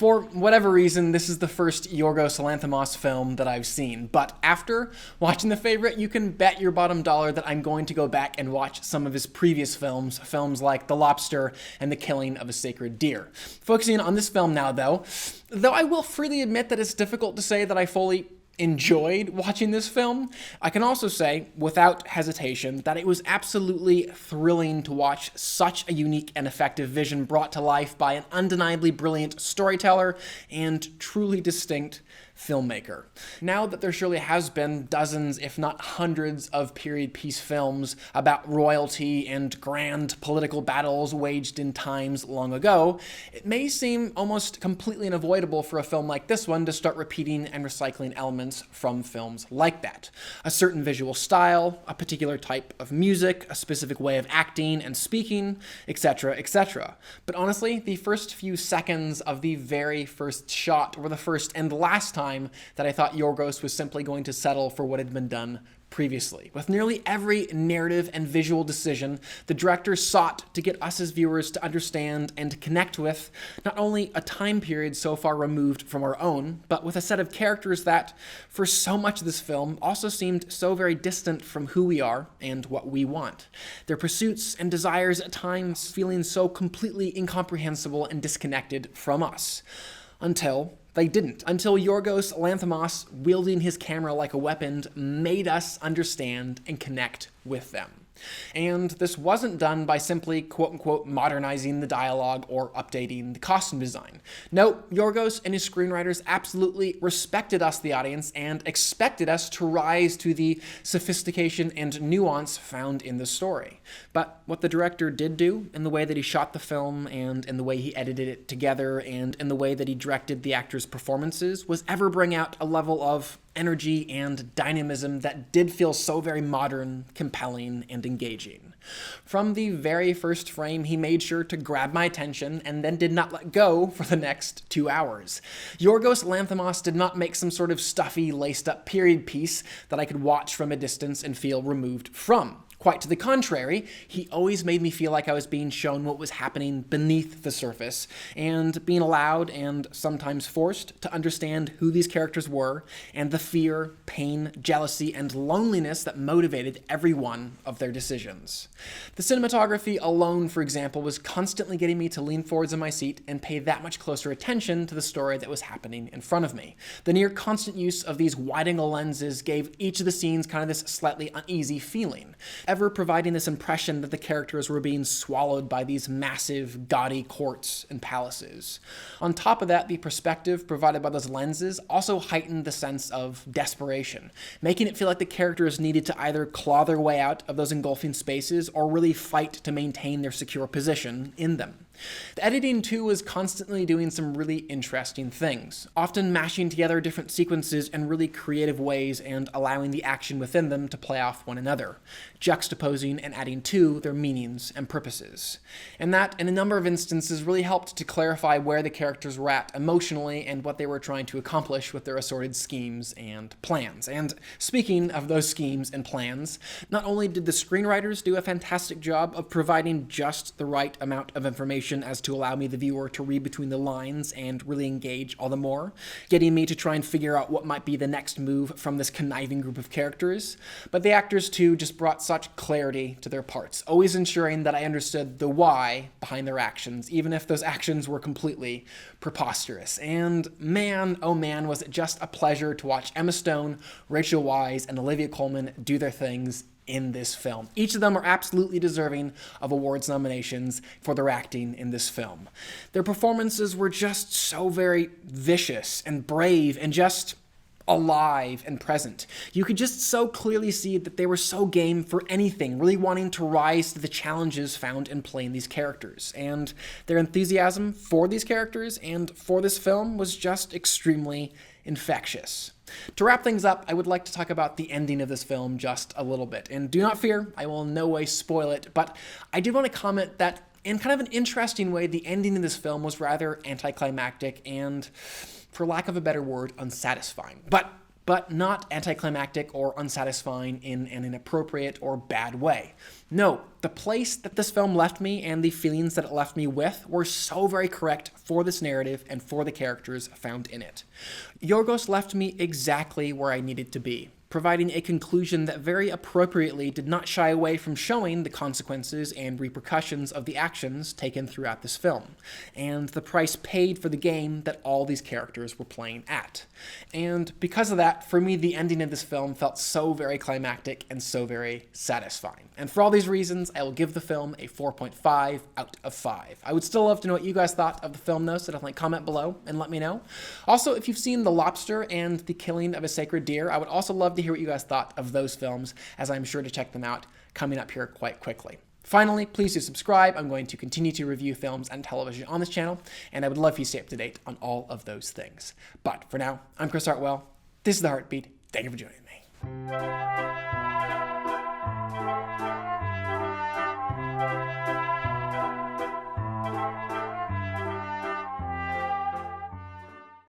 For whatever reason, this is the first Yorgos Lanthimos film that I've seen, but after watching The Favorite, you can bet your bottom dollar that I'm going to go back and watch some of his previous films like The Lobster and The Killing of a Sacred Deer. Focusing on this film now, though I will freely admit that it's difficult to say that I fully enjoyed watching this film, I can also say, without hesitation, that it was absolutely thrilling to watch such a unique and effective vision brought to life by an undeniably brilliant storyteller and truly distinct filmmaker. Now that there surely has been dozens, if not hundreds, of period piece films about royalty and grand political battles waged in times long ago, it may seem almost completely unavoidable for a film like this one to start repeating and recycling elements from films like that. A certain visual style, a particular type of music, a specific way of acting and speaking, etc., etc. But honestly, the first few seconds of the very first shot were the first and last time that I thought Yorgos was simply going to settle for what had been done previously. With nearly every narrative and visual decision, the director sought to get us as viewers to understand and to connect with not only a time period so far removed from our own, but with a set of characters that, for so much of this film, also seemed so very distant from who we are and what we want. Their pursuits and desires at times feeling so completely incomprehensible and disconnected from us. Until they didn't. Until Yorgos Lanthimos, wielding his camera like a weapon, made us understand and connect with them. And this wasn't done by simply, quote-unquote, modernizing the dialogue or updating the costume design. No, Yorgos and his screenwriters absolutely respected us, the audience, and expected us to rise to the sophistication and nuance found in the story. But what the director did do, in the way that he shot the film, and in the way he edited it together, and in the way that he directed the actors' performances, was ever bring out a level of energy and dynamism that did feel so very modern, compelling, and engaging. From the very first frame, he made sure to grab my attention and then did not let go for the next 2 hours. Yorgos Lanthimos did not make some sort of stuffy, laced-up period piece that I could watch from a distance and feel removed from. Quite to the contrary, he always made me feel like I was being shown what was happening beneath the surface, and being allowed, and sometimes forced, to understand who these characters were, and the fear, pain, jealousy, and loneliness that motivated every one of their decisions. The cinematography alone, for example, was constantly getting me to lean forwards in my seat and pay that much closer attention to the story that was happening in front of me. The near constant use of these wide-angle lenses gave each of the scenes kind of this slightly uneasy feeling, ever providing this impression that the characters were being swallowed by these massive, gaudy courts and palaces. On top of that, the perspective provided by those lenses also heightened the sense of desperation, making it feel like the characters needed to either claw their way out of those engulfing spaces or really fight to maintain their secure position in them. The editing, too, was constantly doing some really interesting things, often mashing together different sequences in really creative ways and allowing the action within them to play off one another, juxtaposing and adding to their meanings and purposes. And that, in a number of instances, really helped to clarify where the characters were at emotionally and what they were trying to accomplish with their assorted schemes and plans. And speaking of those schemes and plans, not only did the screenwriters do a fantastic job of providing just the right amount of information as to allow me, the viewer, to read between the lines and really engage all the more, getting me to try and figure out what might be the next move from this conniving group of characters. But the actors, too, just brought such clarity to their parts, always ensuring that I understood the why behind their actions, even if those actions were completely preposterous. And man, oh man, was it just a pleasure to watch Emma Stone, Rachel Weisz, and Olivia Coleman do their things in this film. Each of them are absolutely deserving of awards nominations for their acting in this film. Their performances were just so very vicious and brave and just alive and present. You could just so clearly see that they were so game for anything, really wanting to rise to the challenges found in playing these characters. And their enthusiasm for these characters and for this film was just extremely infectious. To wrap things up, I would like to talk about the ending of this film just a little bit. And do not fear, I will in no way spoil it, but I do want to comment that in kind of an interesting way, the ending of this film was rather anticlimactic and, for lack of a better word, unsatisfying. But but not anticlimactic or unsatisfying in an inappropriate or bad way. No, the place that this film left me and the feelings that it left me with were so very correct for this narrative and for the characters found in it. Yorgos left me exactly where I needed to be, providing a conclusion that very appropriately did not shy away from showing the consequences and repercussions of the actions taken throughout this film, and the price paid for the game that all these characters were playing at. And because of that, for me, the ending of this film felt so very climactic and so very satisfying. And for all these reasons, I will give the film a 4.5 out of 5. I would still love to know what you guys thought of the film, though, so definitely comment below and let me know. Also, if you've seen The Lobster and The Killing of a Sacred Deer, I would also love to hear what you guys thought of those films, as I'm sure to check them out coming up here quite quickly. Finally, please do subscribe. I'm going to continue to review films and television on this channel, and I would love if you stay up to date on all of those things. But for now, I'm Chris Hartwell. This is The Heartbeat. Thank you for joining me.